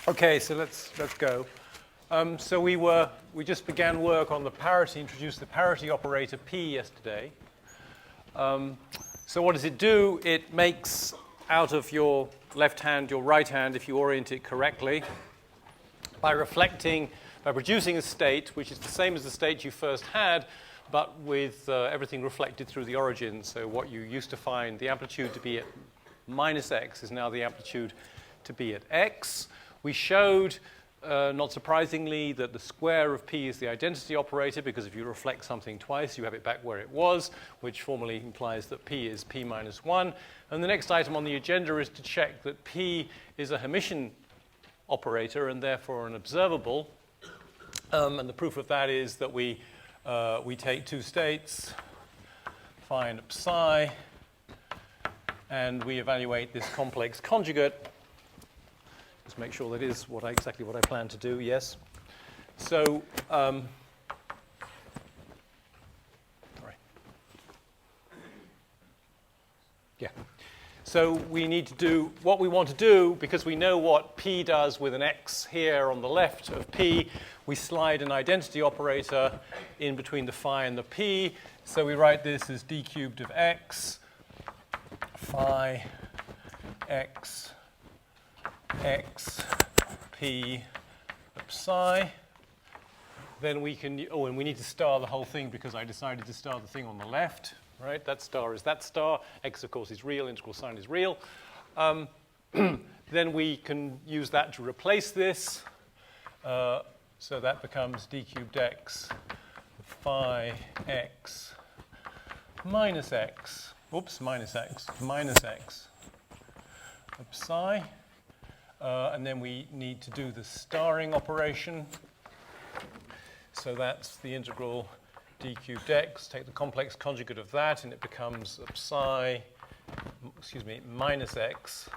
Okay, so let's go. So we just began work on the parity, introduced the parity operator P yesterday. So what does it do? It makes out of your left hand your right hand if you orient it correctly by producing a state which is the same as the state you first had, but with everything reflected through the origin. So what you used to find the amplitude to be at minus x is now the amplitude to be at x. We showed, not surprisingly, that the square of p is the identity operator, because if you reflect something twice, you have it back where it was, which formally implies that p is p minus 1. And the next item on the agenda is to check that p is a Hermitian operator and therefore an observable. And the proof of that is that we take two states, phi and psi, and we evaluate this complex conjugate. Just make sure that is exactly what I plan to do, yes. So, sorry. Yeah. So we need to do what we want to do, because we know what p does with an x here on the left of p. We slide an identity operator in between the phi and the p. So we write this as d cubed of x, phi x, x p psi. Then we can, and we need to star the whole thing because I decided to star the thing on the left, right? That star is that star. X, of course, is real. Integral sign is real. Then we can use that to replace this. So that becomes d cubed x phi x minus x. Oops, minus x of psi. And then we need to do the starring operation. So that's the integral d cubed x. Take the complex conjugate of that, and it becomes psi, minus x.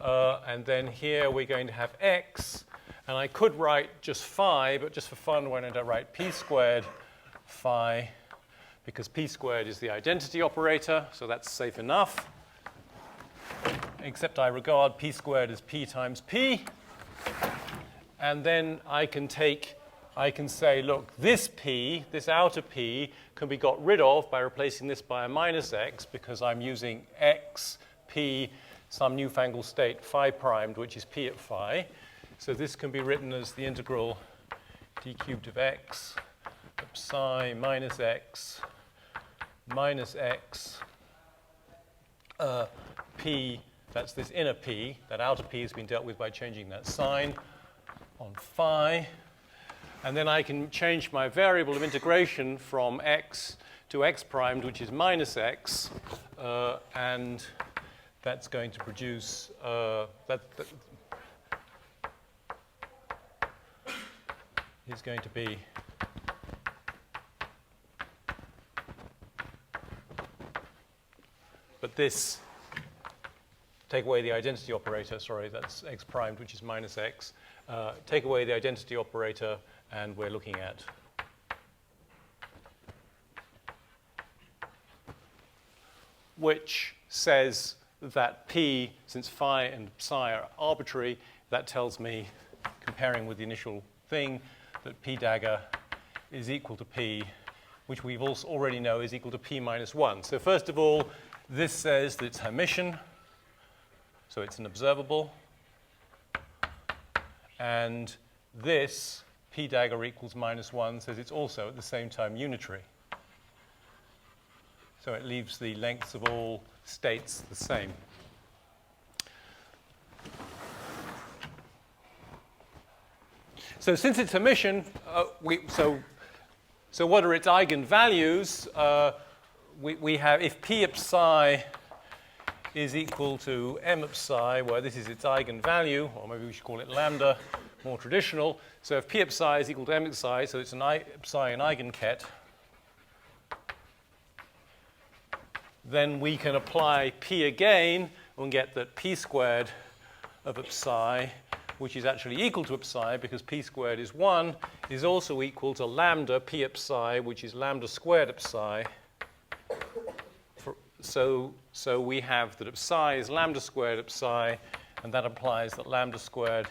And then here we're going to have x. And I could write just phi, but just for fun, why don't I write p squared phi, because p squared is the identity operator, so that's safe enough. Except I regard p squared as p times p. And then I can say, look, this p, this outer p, can be got rid of by replacing this by a minus x, because I'm using x, p, some newfangled state phi primed, which is p at phi. So this can be written as the integral d cubed of x psi minus x p. That's this inner p. That outer p has been dealt with by changing that sign on phi. And then I can change my variable of integration from x to x primed, which is minus x. And that's going to produce, is going to be but this, take away the identity operator, sorry, that's x primed, which is minus x. Take away the identity operator, and we're looking at which says that p, since phi and psi are arbitrary, that tells me, comparing with the initial thing, that p dagger is equal to p, which we've also already know is equal to p minus 1. So first of all, this says that it's Hermitian, so it's an observable. And this, p dagger equals minus 1, says it's also at the same time unitary. So it leaves the lengths of all states the same. So since it's Hermitian, so what are its eigenvalues? We have, if p of psi is equal to m of psi, where this is its eigenvalue, or maybe we should call it lambda, more traditional. So if p of psi is equal to m of psi, so it's psi an eigenket, then we can apply p again and get that p squared of psi, which is actually equal to psi because p squared is 1, is also equal to lambda p psi, which is lambda squared psi. So we have that psi is lambda squared psi, and that implies that lambda squared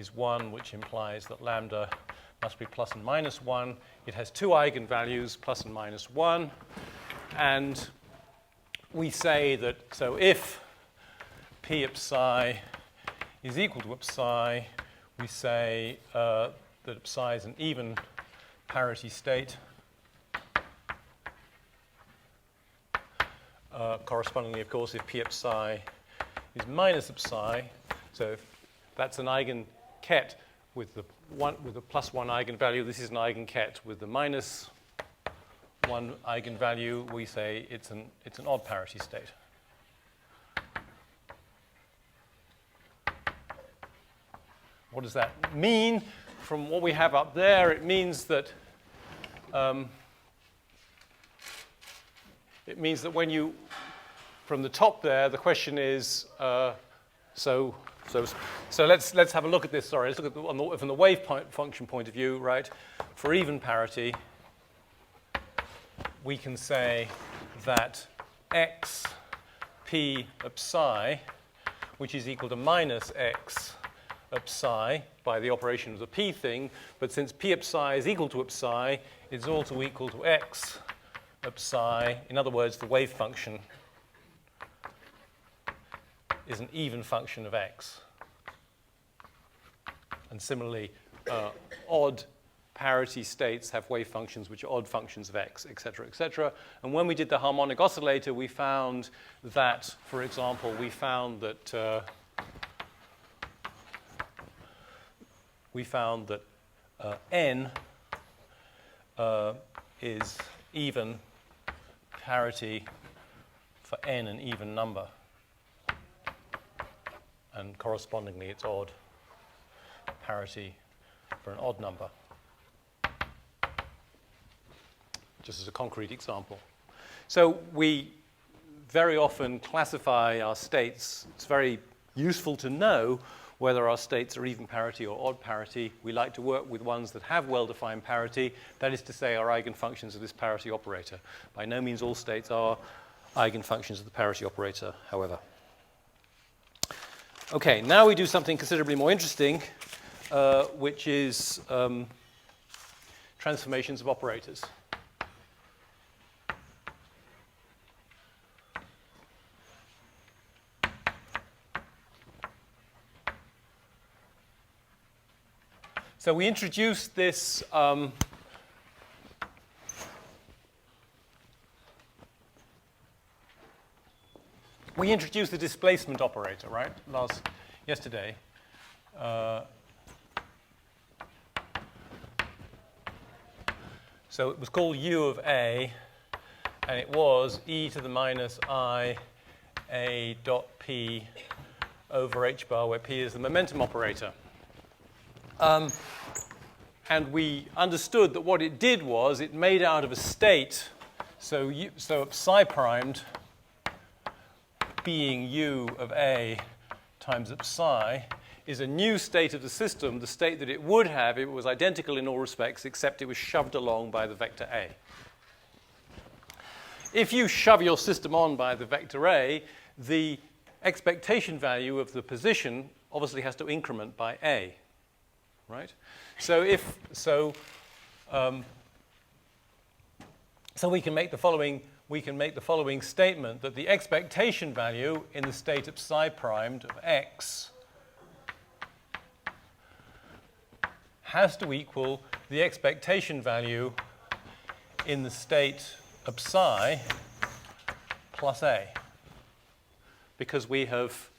is 1, which implies that lambda must be plus and minus 1. It has two eigenvalues, plus and minus 1. And we say that, so if p psi is equal to psi, we say that psi is an even parity state. Correspondingly, of course, if p psi is minus psi, so if that's an eigenket with the plus 1 eigenvalue, this is an eigenket with the minus 1 eigenvalue, we say it's an odd parity state. What does that mean? From what we have up there, it means that when you, from the top there, the question is, so let's have a look at this. Sorry, let's look at from the wave function point of view, right? For even parity, we can say that x p psi, which is equal to minus x psi by the operation of the p thing, but since p psi is equal to psi, it's also equal to x psi. In other words, the wave function is an even function of x. And similarly, odd parity states have wave functions which are odd functions of x, et cetera, et cetera. And when we did the harmonic oscillator, we found that, for example, n is even parity for n an even number. And correspondingly, it's odd parity for an odd number. Just as a concrete example. So we very often classify our states. It's very useful to know whether our states are even parity or odd parity. We like to work with ones that have well-defined parity. That is to say, are eigenfunctions of this parity operator. By no means all states are eigenfunctions of the parity operator, however. Okay, now we do something considerably more interesting, which is transformations of operators. So we introduced this we introduced the displacement operator, right? Yesterday. So it was called U of A, and it was e to the minus I A dot P over H bar, where P is the momentum operator. And we understood that what it did was it made out of a state, so psi primed being U of A times psi is a new state of the system, the state that it would have if it was identical in all respects, except it was shoved along by the vector A. If you shove your system on by the vector A, the expectation value of the position obviously has to increment by A. Right? So we can make the following statement that the expectation value in the state of psi primed of x has to equal the expectation value in the state of psi plus A, because we have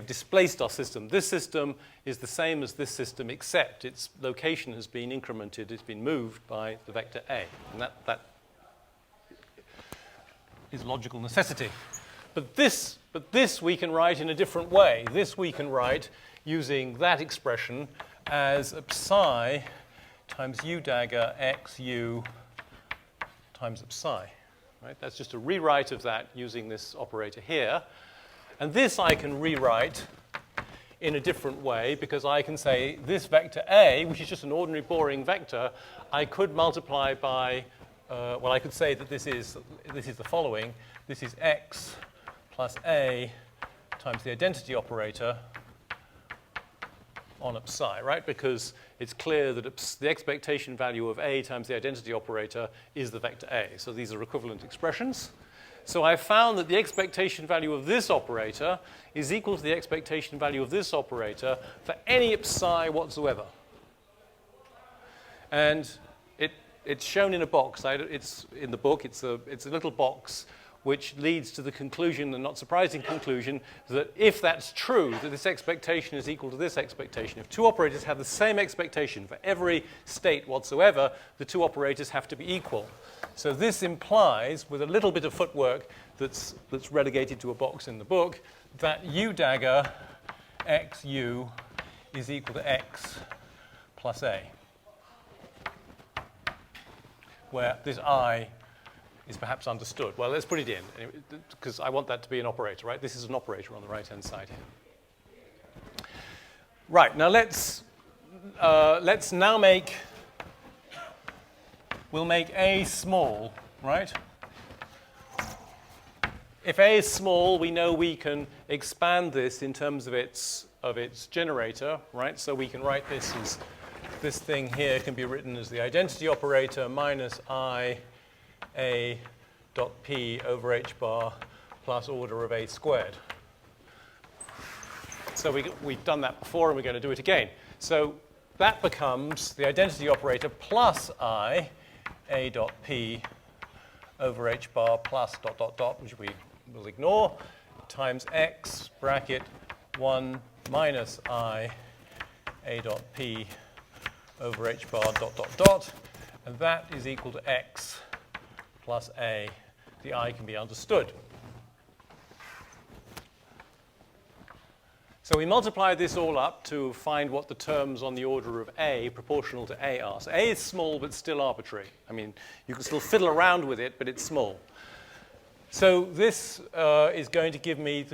displaced our system. This system is the same as this system, except its location has been incremented, it's been moved by the vector A. And that is logical necessity. But this we can write in a different way. This we can write using that expression as psi times u dagger x u times psi. Right? That's just a rewrite of that using this operator here. And this I can rewrite in a different way, because I can say this vector A, which is just an ordinary boring vector, I could multiply by, well, I could say that this is the following. This is x plus A times the identity operator on psi, right? Because it's clear that the expectation value of A times the identity operator is the vector A. So these are equivalent expressions. So I found that the expectation value of this operator is equal to the expectation value of this operator for any psi whatsoever. And it's shown in a box. It's in the book. It's a little box which leads to the conclusion, the not surprising conclusion, that if that's true, that this expectation is equal to this expectation. If two operators have the same expectation for every state whatsoever, the two operators have to be equal. So this implies, with a little bit of footwork that's relegated to a box in the book, that u dagger xu is equal to x plus a, where this I is perhaps understood. Well, let's put it in, because I want that to be an operator, right? This is an operator on the right-hand side here. Right, now let's now we'll make A small, right? If A is small, we know we can expand this in terms of its generator, right? So we can write this as, this thing here can be written as the identity operator minus I A dot P over H bar plus order of A squared. So we've done that before, and we're going to do it again. So that becomes the identity operator plus I A dot P over H bar plus dot dot dot, which we will ignore, times X bracket 1 minus I A dot P over H bar dot dot dot, and that is equal to X plus A. The I can be understood. So we multiply this all up to find what the terms on the order of A proportional to A are. So A is small but still arbitrary. I mean, you can still fiddle around with it, but it's small. So this is going to give me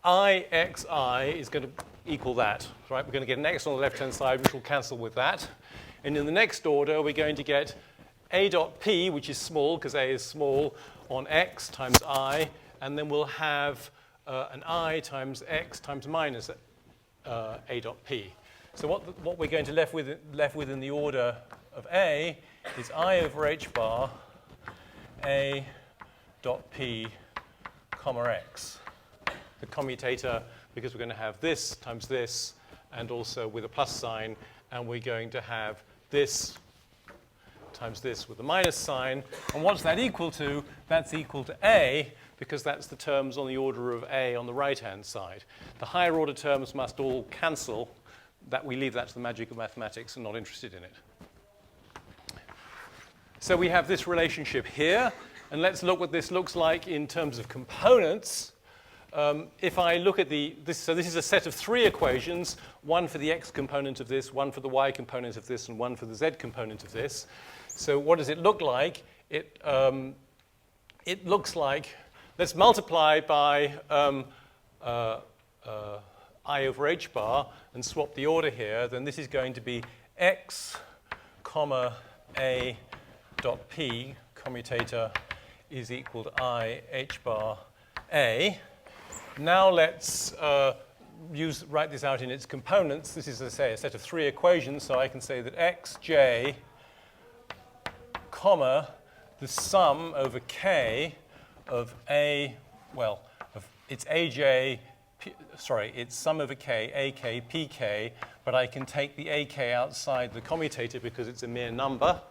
IXI is going to equal that, right? We're going to get an X on the left-hand side, which will cancel with that. And in the next order, we're going to get A dot P, which is small, because A is small, on X times I, and then we'll have an I times X times minus A dot P. So what we're going to left with in the order of A is I over H bar A dot P comma X. The commutator, because we're going to have this times this, and also with a plus sign, and we're going to have this times this with a minus sign. And what's that equal to? That's equal to A, because that's the terms on the order of A on the right-hand side. The higher order terms must all cancel. That we leave that to the magic of mathematics and not interested in it. So we have this relationship here, and let's look what this looks like in terms of components. If I look at so this is a set of three equations, one for the x component of this, one for the y component of this, and one for the z component of this. So what does it look like? It looks like, let's multiply by I over h bar and swap the order here. Then this is going to be x comma a dot p, commutator, is equal to I h bar a. Now let's write this out in its components. This is, as I say, a set of three equations, so I can say that xj, comma, the sum over k of a, well, it's aj, it's sum over k, ak, pk, but I can take the ak outside the commutator because it's a mere number,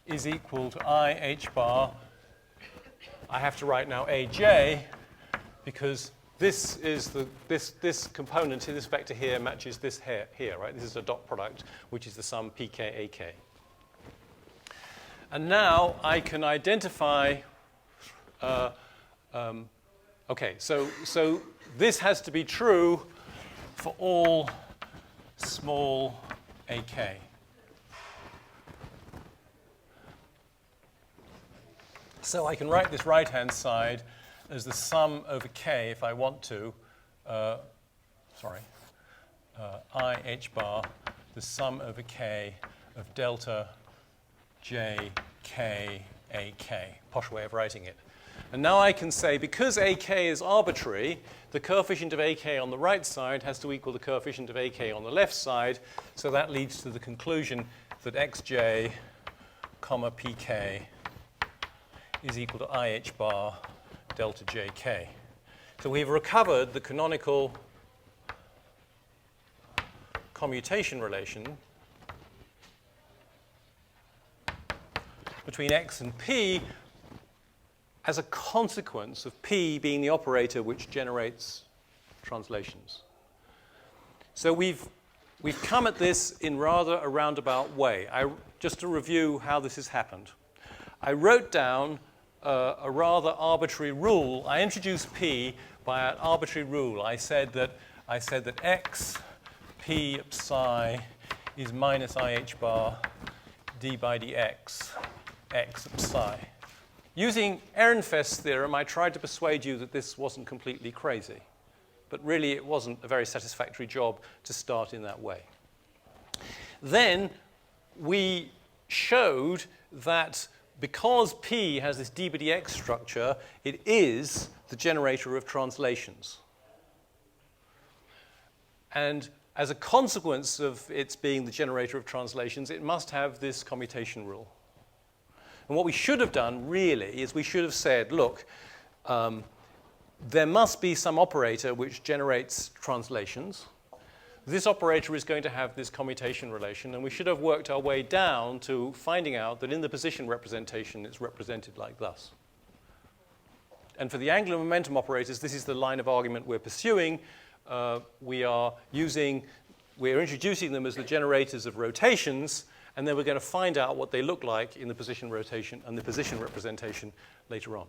is equal to I h bar. I have to write now aj, because this is this component, this vector here matches this here, right? This is a dot product, which is the sum pk ak. And now I can identify. Okay, so this has to be true for all small ak. So I can write this right-hand side as the sum over k if I want to, I h bar, the sum over k of delta j k a k, posh way of writing it. And now I can say, because AK is arbitrary, the coefficient of AK on the right side has to equal the coefficient of AK on the left side. So that leads to the conclusion that xj, comma pk is equal to IH bar delta jk. So we've recovered the canonical commutation relation between x and p as a consequence of p being the operator which generates translations. So we've come at this in rather a roundabout way. Just to review how this has happened. I wrote down a rather arbitrary rule. I introduced p by an arbitrary rule. I said that x p psi is minus IH bar d by dx x psi. Using Ehrenfest's theorem, I tried to persuade you that this wasn't completely crazy. But really, it wasn't a very satisfactory job to start in that way. Then we showed that because P has this d by dx structure, it is the generator of translations. And as a consequence of its being the generator of translations, it must have this commutation rule. And what we should have done, really, is we should have said, look, there must be some operator which generates translations. This operator is going to have this commutation relation, and we should have worked our way down to finding out that in the position representation, it's represented like thus. And for the angular momentum operators, this is the line of argument we're pursuing. We're introducing them as the generators of rotations, and then we're going to find out what they look like in the position rotation and the position representation later on.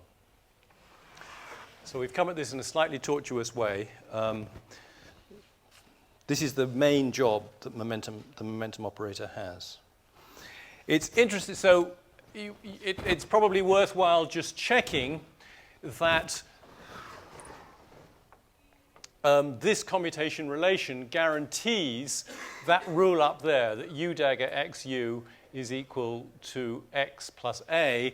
So we've come at this in a slightly tortuous way. This is the main job that the momentum operator has. It's interesting, so it's probably worthwhile just checking that this commutation relation guarantees that rule up there, that u dagger xu is equal to x plus a,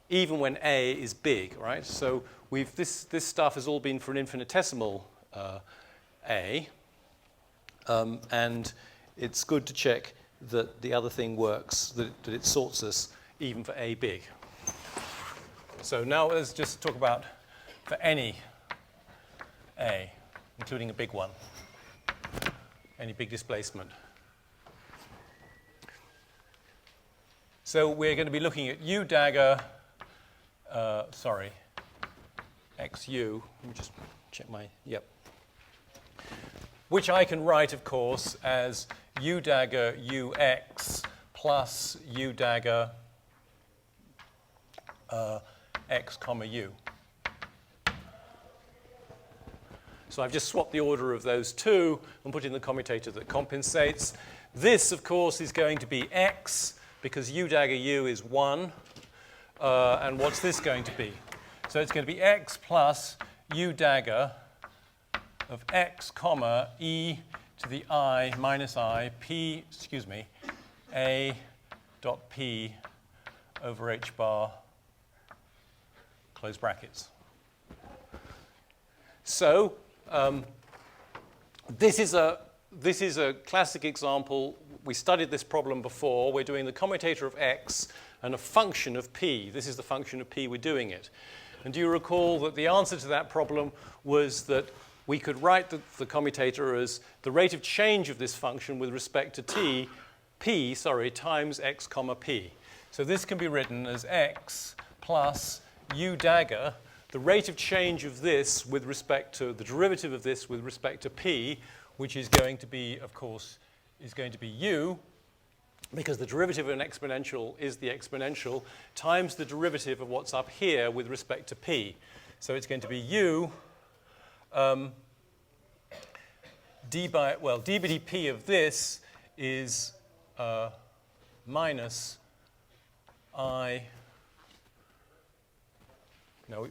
even when a is big, right? So this stuff has all been for an infinitesimal a, and it's good to check that the other thing works, that it sorts us even for a big. So now let's just talk about for any a, including a big one, any big displacement. So we're going to be looking at u dagger, xu. Let me just check my, yep. Which I can write, of course, as u dagger ux plus u dagger x comma u. So I've just swapped the order of those two and put in the commutator that compensates. This, of course, is going to be x, because u dagger u is 1. And what's this going to be? So it's going to be x plus u dagger of x comma e to the I minus I p, a dot p over h bar, close brackets. So this is a classic example. We studied this problem before. We're doing the commutator of x and a function of p. This is the function of p we're doing it. And do you recall that the answer to that problem was that we could write the commutator as the rate of change of this function with respect to p times x comma p. So this can be written as x plus u dagger, the rate of change of this with respect to the derivative of this with respect to p, which is going to be, of course, is going to be u, because the derivative of an exponential is the exponential, times the derivative of what's up here with respect to p. So it's going to be u d by dp of this is minus I. No.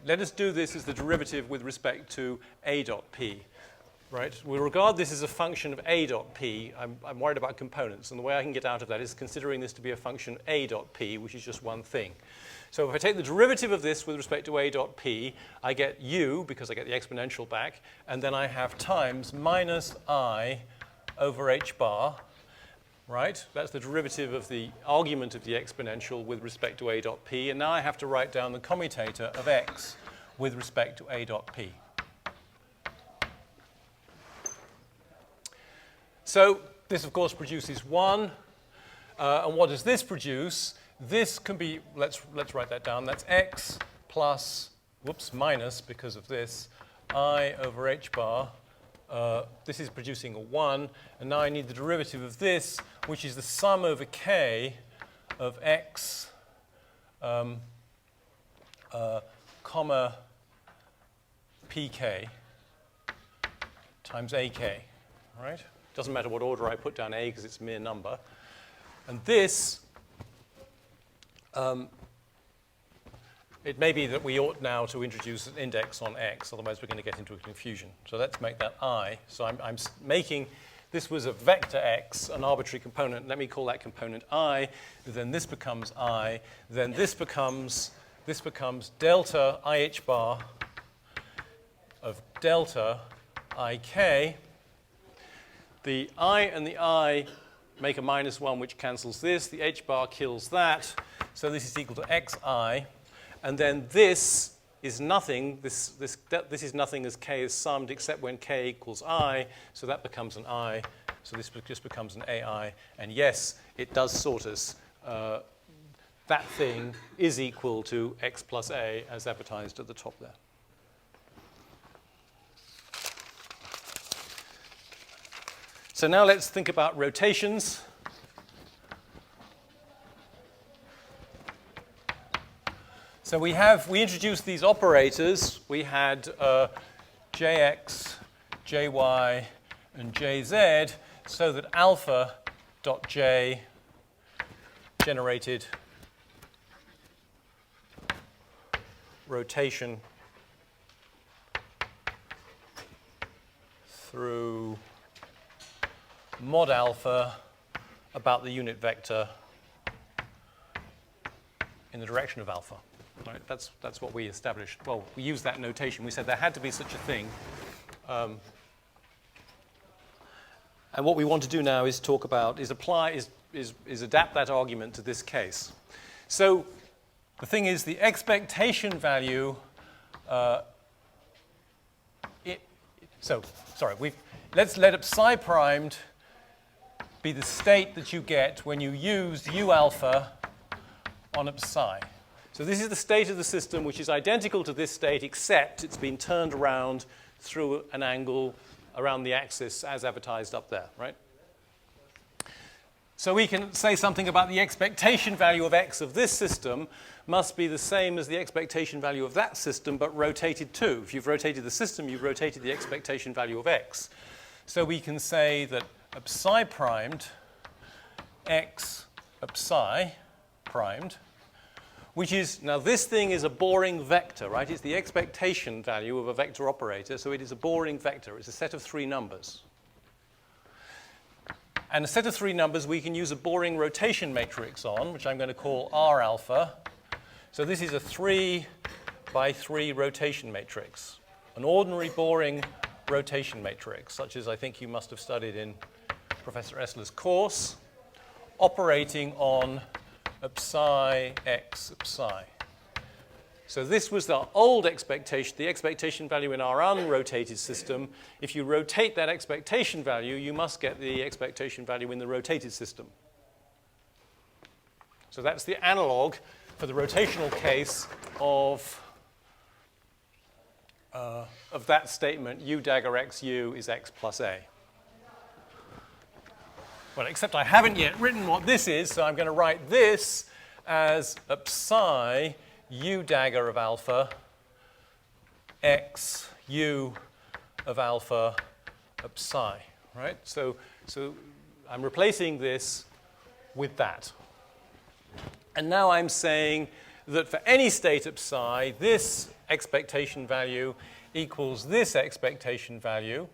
let us do this as the derivative with respect to a dot p. Right? We'll regard this as a function of a dot p. I'm worried about components, and the way I can get out of that is considering this to be a function a dot p, which is just one thing. So if I take the derivative of this with respect to a dot p, I get u, because I get the exponential back, and then I have times minus I over h bar, right? That's the derivative of the argument of the exponential with respect to a dot p, and now I have to write down the commutator of x with respect to a dot p. So this, of course, produces 1. And what does this produce? This can be, let's write that down. That's x plus, minus, because of this, I over h bar. This is producing a 1. And now I need the derivative of this, which is the sum over k of x, comma pk times ak, right? Doesn't matter what order I put down a because it's a mere number. And this, it may be that we ought now to introduce an index on x, otherwise we're going to get into a confusion. So let's make that I. So I'm making, this was a vector x, an arbitrary component. Let me call that component I. Then this becomes I. Then this becomes delta IH bar of delta IK. The I and the I make a minus 1, which cancels this. The h bar kills that. So this is equal to xi. And then this is nothing. This is nothing as k is summed, except when k equals I. So that becomes an I. So this just becomes an ai. And yes, it does sort us. That thing is equal to x plus a, as advertised at the top there. So now let's think about rotations. So we introduced these operators. We had jx, jy, and jz, so that alpha dot j generated rotation through mod alpha about the unit vector in the direction of alpha. Right? That's what we established. Well, we used that notation. We said there had to be such a thing. And what we want to do now is talk about, is adapt that argument to this case. So the thing is, the expectation value, let's let psi primed be the state that you get when you use u alpha on psi. So this is the state of the system which is identical to this state, except it's been turned around through an angle around the axis as advertised up there, right? So we can say something about the expectation value of x of this system must be the same as the expectation value of that system, but rotated too. If you've rotated the system, you've rotated the expectation value of x. So we can say that psi primed x psi primed, which is, now this thing is a boring vector, right? It's the expectation value of a vector operator, so it is a boring vector. It's a set of 3 numbers. And a set of 3 numbers we can use a boring rotation matrix on, which I'm going to call R alpha. So this is a 3 by 3 rotation matrix, an ordinary boring rotation matrix, such as I think you must have studied in Professor Essler's course, operating on psi x psi. So this was the old expectation, the expectation value in our unrotated system. If you rotate that expectation value, you must get the expectation value in the rotated system. So that's the analog for the rotational case of that statement, u dagger xu is x plus a. Well, except I haven't yet written what this is, so I'm going to write this as psi u dagger of alpha x u of alpha psi, right? So I'm replacing this with that. And now I'm saying that for any state of psi, this expectation value equals this expectation value.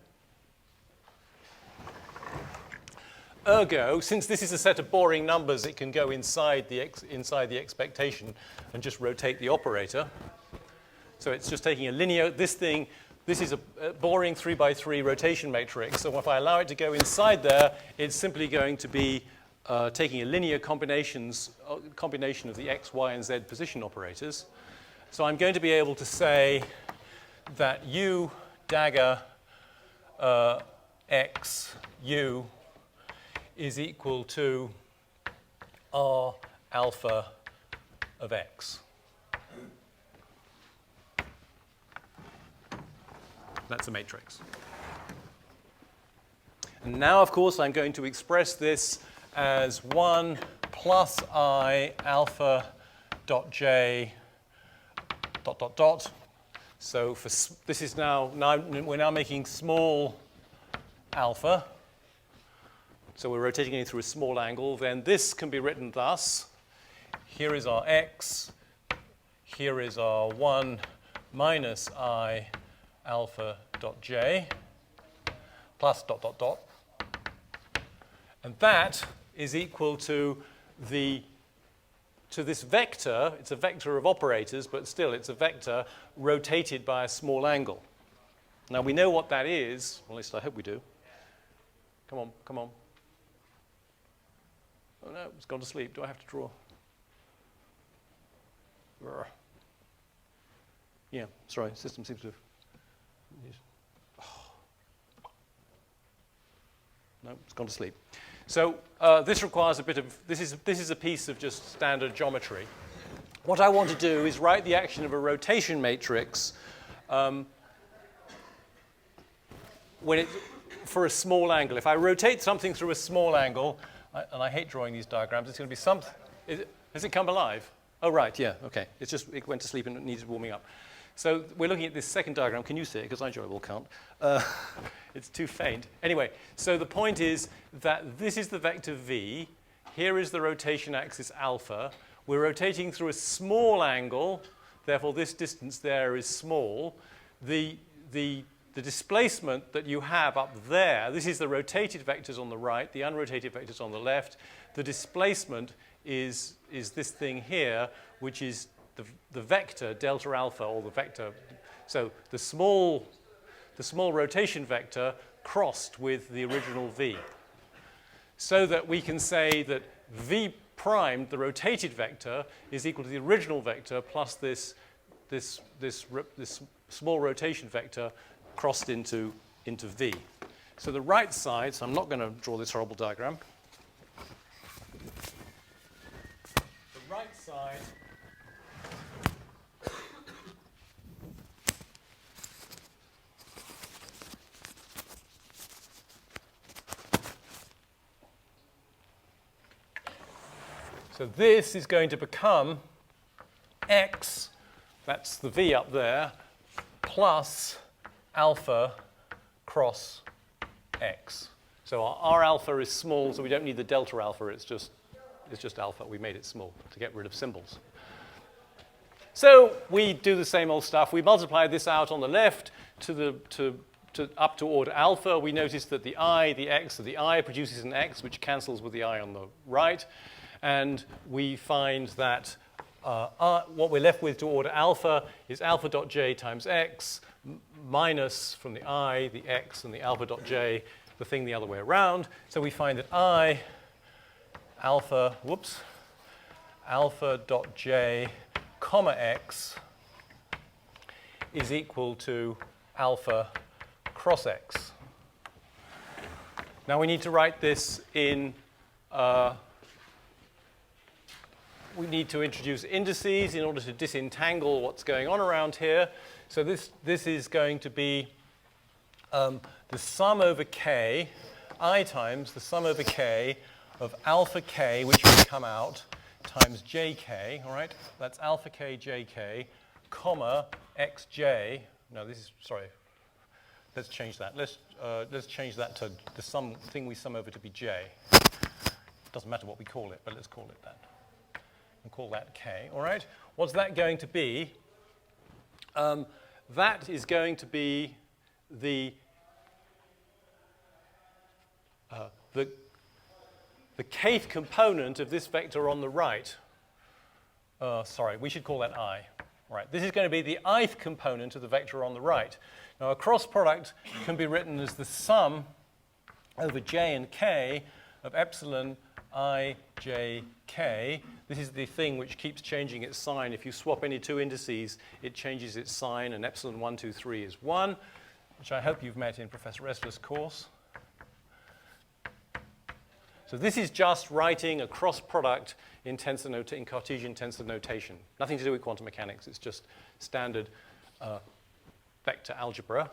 Ergo, since this is a set of boring numbers, it can go inside the expectation and just rotate the operator. So it's just taking a linear, this is a boring 3 by 3 rotation matrix. So if I allow it to go inside there, it's simply going to be taking a linear combination of the x, y, and z position operators. So I'm going to be able to say that u dagger x u is equal to r alpha of x. That's a matrix. And now, of course, I'm going to express this as 1 plus I alpha dot j dot dot dot. So for this is now we're now making small alpha. So we're rotating it through a small angle. Then this can be written thus. Here is our x. Here is our 1 minus I alpha dot j plus dot dot dot. And that is equal to this vector. It's a vector of operators, but still it's a vector rotated by a small angle. Now we know what that is, or at least I hope we do. Come on, come on. Oh no, it's gone to sleep. Do I have to draw? Yeah, sorry, system seems to have. No, it's gone to sleep. So this requires a bit of, this is a piece of just standard geometry. What I want to do is write the action of a rotation matrix for a small angle. If I rotate something through a small angle, and I hate drawing these diagrams, it's going to be something. Has it come alive? Oh, right, yeah, okay. It went to sleep and it needed warming up. So we're looking at this second diagram. Can you see it? Because I enjoyable can't. It's too faint. Anyway, so the point is that this is the vector v. Here is the rotation axis alpha. We're rotating through a small angle. Therefore, this distance there is small. The displacement that you have up there, this is the rotated vectors on the right, the unrotated vectors on the left. The displacement is this thing here, which is the vector delta alpha, or the vector. So the small rotation vector crossed with the original v. So that we can say that v prime, the rotated vector, is equal to the original vector plus this small rotation vector crossed into v. So the right side, so I'm not going to draw this horrible diagram. The right side so this is going to become x, that's the v up there, plus alpha cross x. So our R alpha is small, so we don't need the delta alpha. It's just alpha. We made it small to get rid of symbols. So we do the same old stuff. We multiply this out on the left up to order alpha. We notice that the I, the x of the I produces an x, which cancels with the I on the right. And we find that what we're left with to order alpha is alpha dot j times x minus from the I, the x, and the alpha dot j, the thing the other way around. So we find that I alpha dot j comma x is equal to alpha cross x. Now we need to write this in we need to introduce indices in order to disentangle what's going on around here. So this is going to be the sum over k, I times the sum over k of alpha k, which will come out, times jk, all right? That's alpha k jk, comma xj. No, this is, sorry. Let's change that. Let's change that to the thing we sum over to be j. Doesn't matter what we call it, but let's call it that. And call that k, all right? What's that going to be? That is going to be the kth component of this vector on the right. Sorry, we should call that I. Right, this is going to be the ith component of the vector on the right. Now, a cross product can be written as the sum over j and k of epsilon I, j, k. This is the thing which keeps changing its sign. If you swap any two indices, it changes its sign, and epsilon 1, 2, 3 is 1, which I hope you've met in Professor Ressler's course. So this is just writing a cross product in Cartesian tensor notation. Nothing to do with quantum mechanics. It's just standard vector algebra.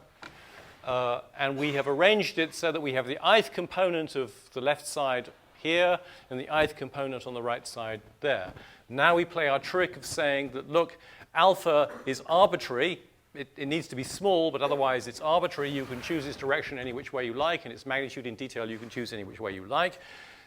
And we have arranged it so that we have the ith component of the left side here and the ith component on the right side there. Now we play our trick of saying that, look, alpha is arbitrary. It needs to be small, but otherwise it's arbitrary. You can choose its direction any which way you like, and its magnitude in detail you can choose any which way you like.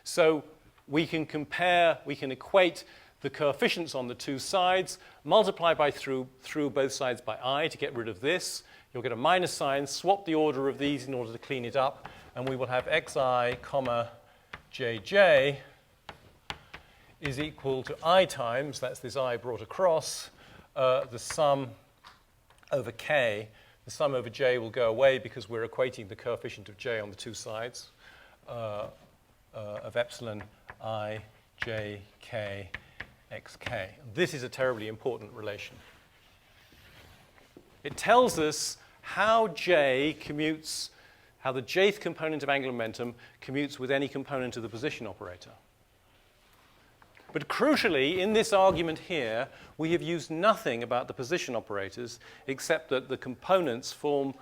So we can equate the coefficients on the two sides, multiply through both sides by I to get rid of this. You'll get a minus sign, swap the order of these in order to clean it up, and we will have xi, comma, jj is equal to I times, that's this I brought across, the sum over k. The sum over j will go away because we're equating the coefficient of j on the two sides of epsilon I, j, k, xk. This is a terribly important relation. It tells us how j commutes, how the jth component of angular momentum commutes with any component of the position operator. But crucially, in this argument here, we have used nothing about the position operators except that the components form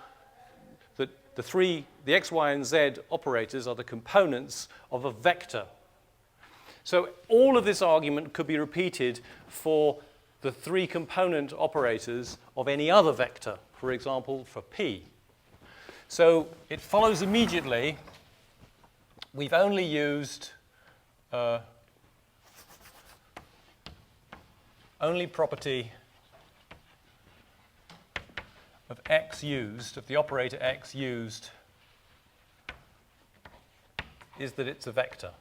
that the x, y, and z operators are the components of a vector. So all of this argument could be repeated for the three component operators of any other vector, for example, for p. So it follows immediately we've only used only property of x used, of the operator x used, is that it's a vector.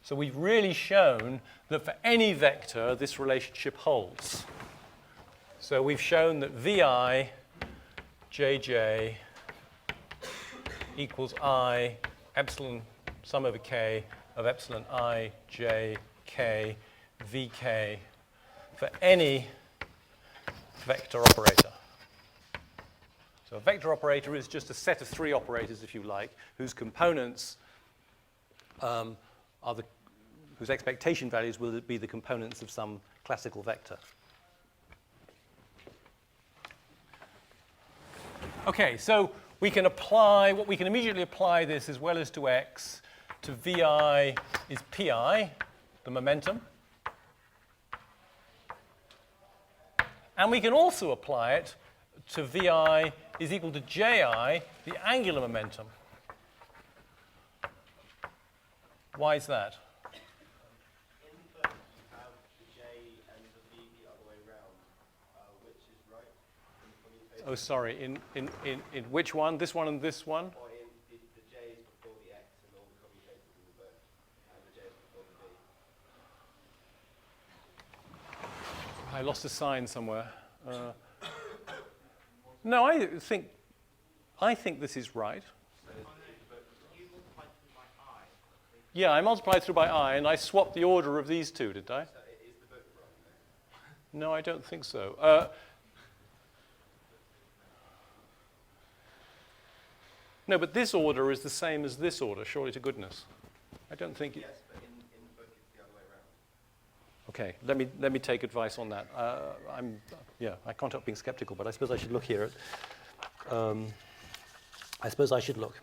So we've really shown that for any vector, this relationship holds. So we've shown that vi jj equals I epsilon sum over k of epsilon I, j, k, vk for any vector operator. So a vector operator is just a set of three operators, if you like, whose components whose expectation values will be the components of some classical vector. Okay, so we can immediately apply this as well as to x to vi is pi, the momentum. And we can also apply it to vi is equal to ji, the angular momentum. Why is that? In the book, you have the j and the v the other way round. Which is right? Oh, sorry. In which one? This one and this one? Or in the j is before the x and all the commutations in the book, and the j is before the v. I lost a sign somewhere. No, I think this is right. Yeah, I multiplied through by I, and I swapped the order of these two, did I? So is the book wrong? No, I don't think so. No, but this order is the same as this order, surely to goodness. I don't think... Yes, but in the book it's the other way around. Okay, let me take advice on that. I can't help being skeptical, but I suppose I should look here. I suppose I should look.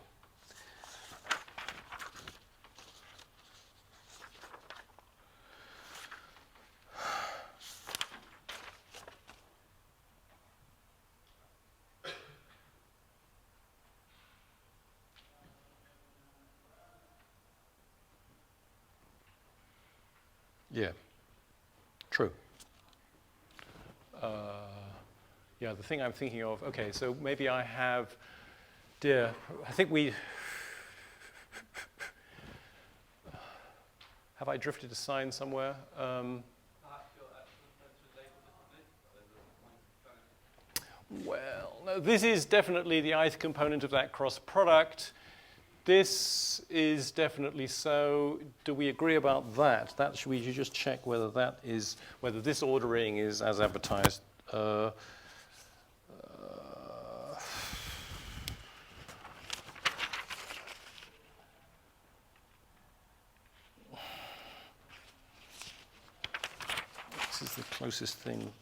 Yeah, true. Yeah, the thing I'm thinking of, okay, so maybe I have, I think have I drifted a sign somewhere? Well, no, this is definitely the ith component of that cross product. This is definitely so. Do we agree about that? That should we just check whether that is whether this ordering is as advertised. This is the closest thing.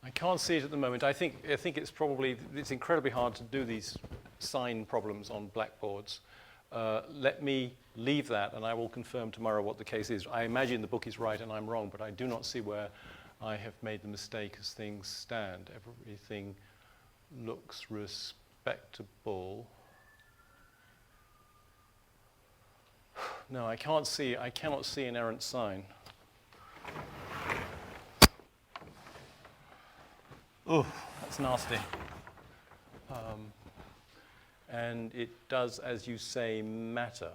I can't see it at the moment. I think it's incredibly hard to do these sign problems on blackboards. Let me leave that, and I will confirm tomorrow what the case is. I imagine the book is right and I'm wrong, but I do not see where I have made the mistake as things stand. Everything looks respectable. No, I cannot see an errant sign. Oh, that's nasty. And it does, as you say, matter.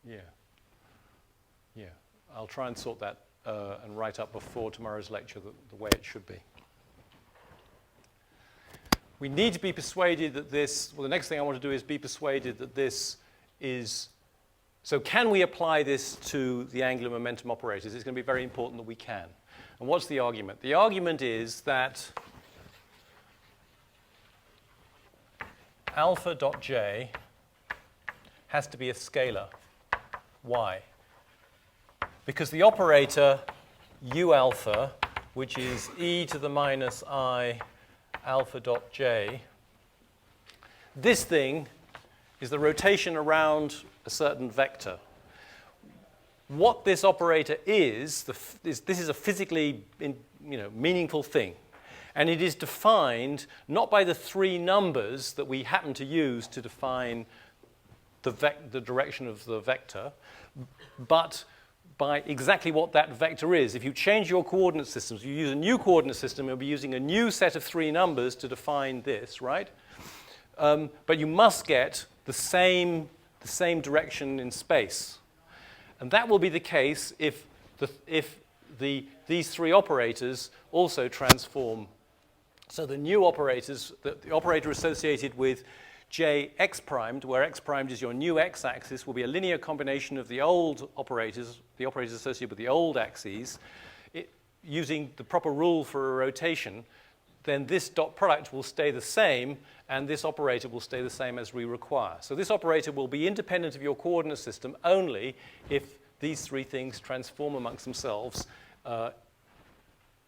Yeah. I'll try and sort that and write up before tomorrow's lecture the way it should be. We need to be persuaded that this, well, the next thing I want to do is be persuaded that this is, so can we apply this to the angular momentum operators? It's going to be very important that we can. And what's the argument? The argument is that alpha dot j has to be a scalar. Why? Because the operator u alpha, which is e to the minus I alpha dot j, this thing is the rotation around a certain vector. What this operator is, this is a physically meaningful thing. And it is defined not by the three numbers that we happen to use to define the direction of the vector, but by exactly what that vector is. If you change your coordinate systems, you use a new coordinate system, you'll be using a new set of three numbers to define this, right? But you must get the same direction in space. And that will be the case if these three operators also transform. So the new operators, the operator associated with Jx primed, where x primed is your new x-axis, will be a linear combination of the old operators, the operators associated with the old axes, using the proper rule for a rotation. Then this dot product will stay the same, and this operator will stay the same as we require. So this operator will be independent of your coordinate system only if these three things transform amongst themselves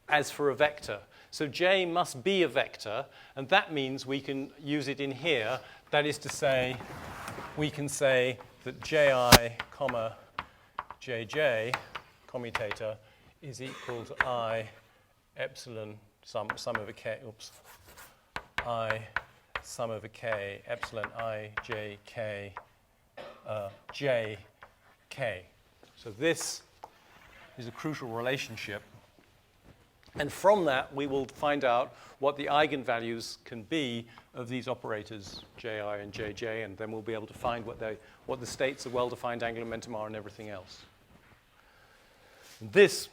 as for a vector. So J must be a vector, and that means we can use it in here. That is to say, we can say that Ji, comma, Jj, commutator, is equal to I epsilon sum over k, I sum over k, epsilon I, j, k, j, k. So this is a crucial relationship. And from that, we will find out what the eigenvalues can be of these operators, Ji and Jj, and then we'll be able to find what the states of well-defined angular momentum are and everything else. This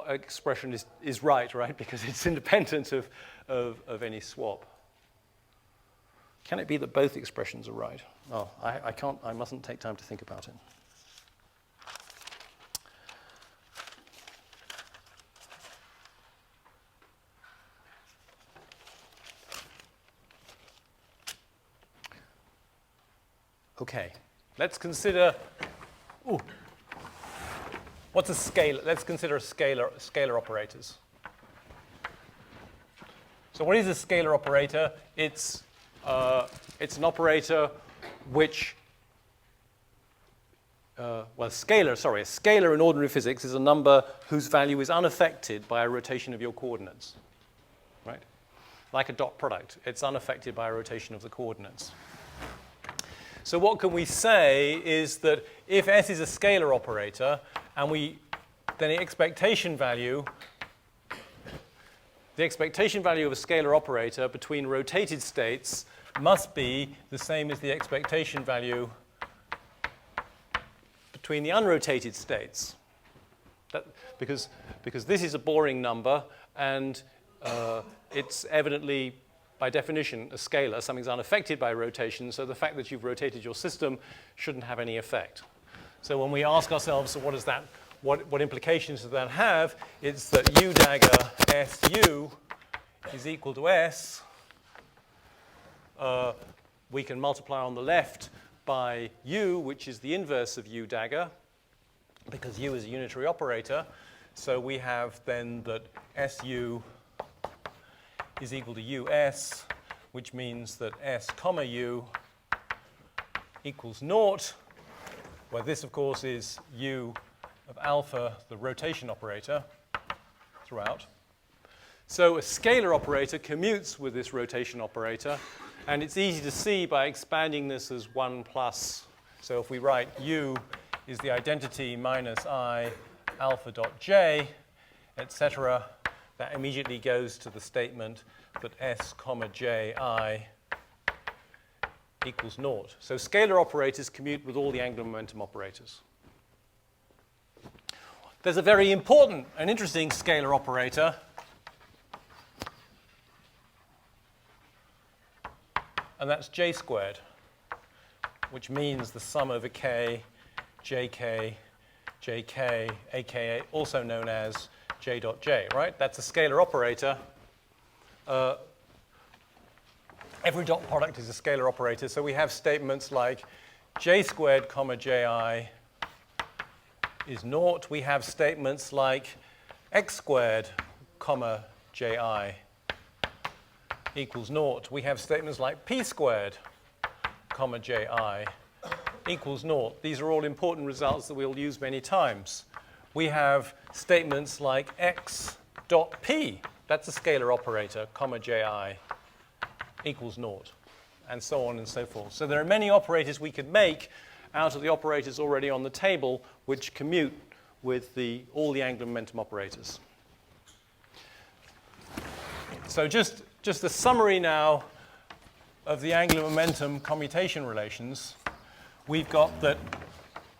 expression is right, because it's independent of any swap. Can it be that both expressions are right? Oh, I mustn't take time to think about it. Okay, let's consider, what's a scalar? Let's consider scalar operators. So what is a scalar operator? It's an operator which, a scalar in ordinary physics is a number whose value is unaffected by a rotation of your coordinates, right? Like a dot product, it's unaffected by a rotation of the coordinates. So what can we say is that if S is a scalar operator, and then the expectation value of a scalar operator between rotated states must be the same as the expectation value between the unrotated states. Because this is a boring number, and it's evidently, by definition, a scalar. Something's unaffected by rotation, so the fact that you've rotated your system shouldn't have any effect. So when we ask ourselves, so what implications does that have? It's that U dagger SU is equal to S. We can multiply on the left by U, which is the inverse of U dagger, because U is a unitary operator. So we have then that SU is equal to US, which means that S comma U equals naught, where this, of course, is U of alpha, the rotation operator, throughout. So a scalar operator commutes with this rotation operator, and it's easy to see by expanding this as 1 plus. So if we write U is the identity minus I alpha dot J, etc., that immediately goes to the statement that S comma J I equals naught. So scalar operators commute with all the angular momentum operators. There's a very important and interesting scalar operator, and that's J squared, which means the sum over K, JK, JK, aka also known as J dot J, right? That's a scalar operator. Every dot product is a scalar operator, so we have statements like J squared comma Ji is naught. We have statements like X squared comma Ji equals naught. We have statements like P squared comma Ji equals naught. These are all important results that we'll use many times. We have statements like X dot P, that's a scalar operator, comma Ji equals naught, and so on and so forth. So there are many operators we could make out of the operators already on the table which commute with all the angular momentum operators. So just a summary now of the angular momentum commutation relations. We've got that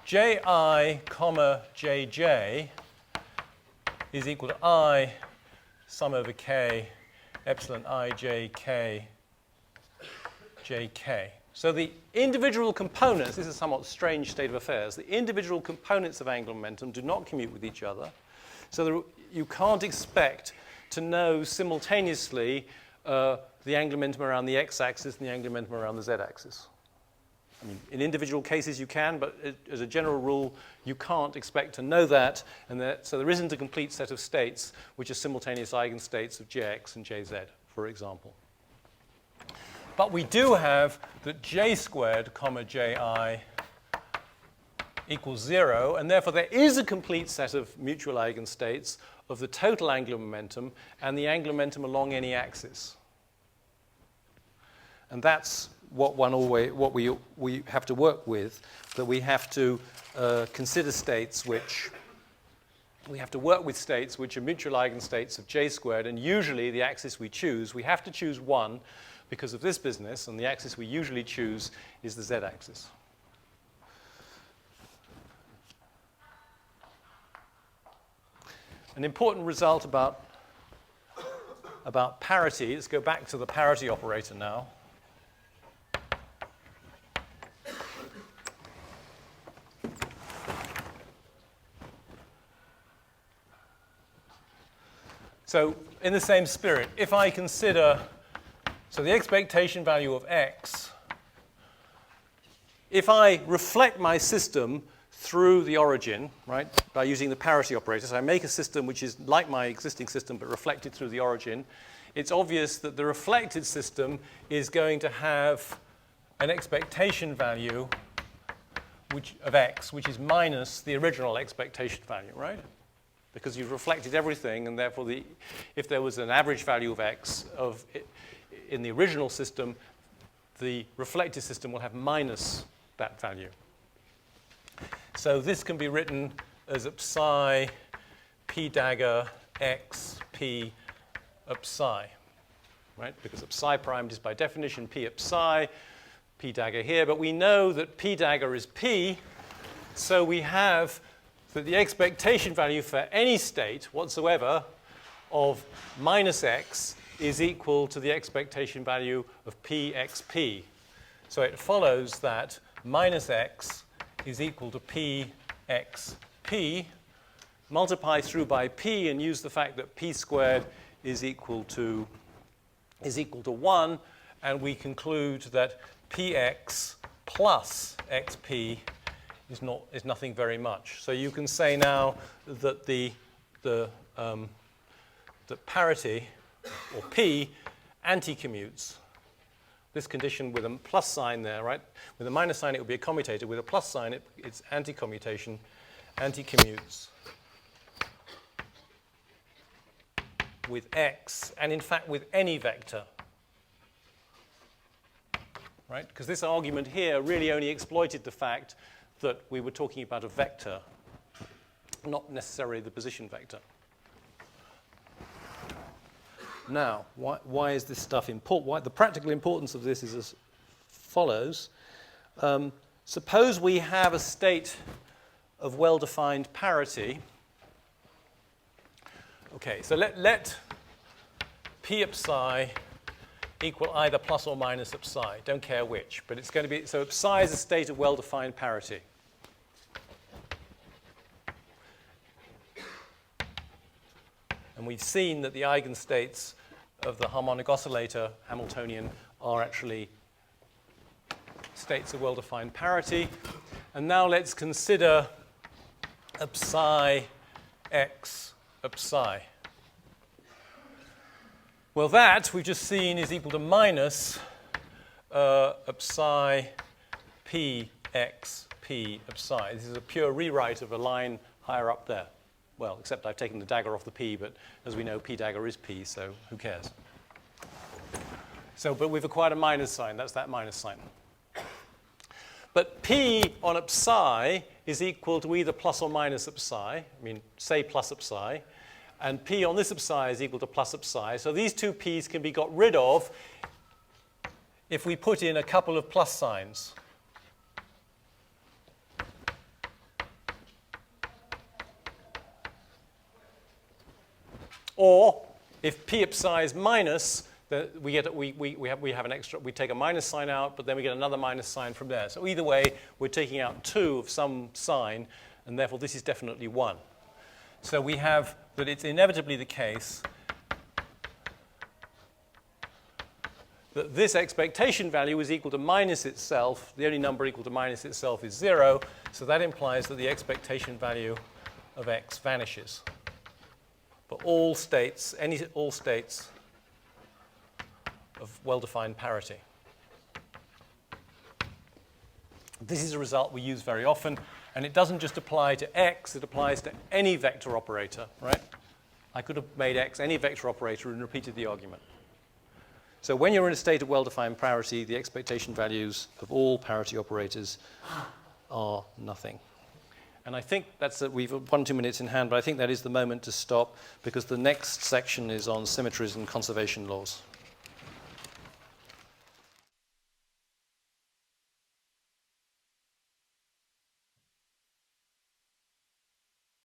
Ji comma Jj is equal to I sum over K epsilon ijk jk. So the individual components, this is a somewhat strange state of affairs, the individual components of angular momentum do not commute with each other. So you can't expect to know simultaneously the angular momentum around the x-axis and the angular momentum around the z-axis. I mean, in individual cases you can, but as a general rule, you can't expect to know that. So there isn't a complete set of states which are simultaneous eigenstates of Jx and Jz, for example. But we do have that J squared comma Ji equals 0, and therefore there is a complete set of mutual eigenstates of the total angular momentum and the angular momentum along any axis. And that's what we have to work with, that we have to consider states which we have to work with states which are mutual eigenstates of J squared, and usually the axis we choose, we have to choose one because of this business, and the axis we usually choose is the z-axis. An important result about parity, let's go back to the parity operator now. So in the same spirit, if I consider, so the expectation value of x, if I reflect my system through the origin, right, by using the parity operator, so I make a system which is like my existing system but reflected through the origin, it's obvious that the reflected system is going to have an expectation value of x, which is minus the original expectation value, right? Because you've reflected everything, and therefore if there was an average value of x in the original system, the reflected system will have minus that value. So this can be written as psi p dagger x p psi, right? Because psi primed is by definition p psi, p dagger here, but we know that p dagger is p, so we have that the expectation value for any state whatsoever of minus x is equal to the expectation value of pxp. So it follows that minus x is equal to pxp. Multiply through by p and use the fact that p squared is equal to 1, and we conclude that px plus xp is nothing very much. So you can say now that that parity, or p, anti-commutes. This condition with a plus sign there, right? With a minus sign, it would be a commutator. With a plus sign, it's anti-commutation, anti-commutes with x, and in fact with any vector, right? Because this argument here really only exploited the fact that we were talking about a vector, not necessarily the position vector. Now, why is this stuff important? The practical importance of this is as follows. Suppose we have a state of well-defined parity. Okay, so let p psi equal either plus or minus psi. Don't care which, but it's going to be, so psi is a state of well-defined parity. And we've seen that the eigenstates of the harmonic oscillator Hamiltonian are actually states of well-defined parity. And now let's consider psi x psi. Well, that we've just seen is equal to minus psi p x p psi. This is a pure rewrite of a line higher up there. Well, except I've taken the dagger off the p, but as we know, p dagger is p, so who cares? So, but we've acquired a minus sign. That's that minus sign. But p on psi is equal to either plus or minus psi. I mean, say plus psi. And p on this psi is equal to plus psi. So these two p's can be got rid of if we put in a couple of plus signs. Or if p psi is minus, we have an extra. We take a minus sign out, but then we get another minus sign from there. So either way, we're taking out 2 of some sign, and therefore this is definitely 1. So we have that it's inevitably the case that this expectation value is equal to minus itself. The only number equal to minus itself is 0. So that implies that the expectation value of x vanishes. For all states, all states of well-defined parity. This is a result we use very often, and it doesn't just apply to x, it applies to any vector operator, right? I could have made x any vector operator and repeated the argument. So when you're in a state of well-defined parity, the expectation values of all parity operators are nothing. And I think we've 2 minutes in hand, but I think that is the moment to stop because the next section is on symmetries and conservation laws.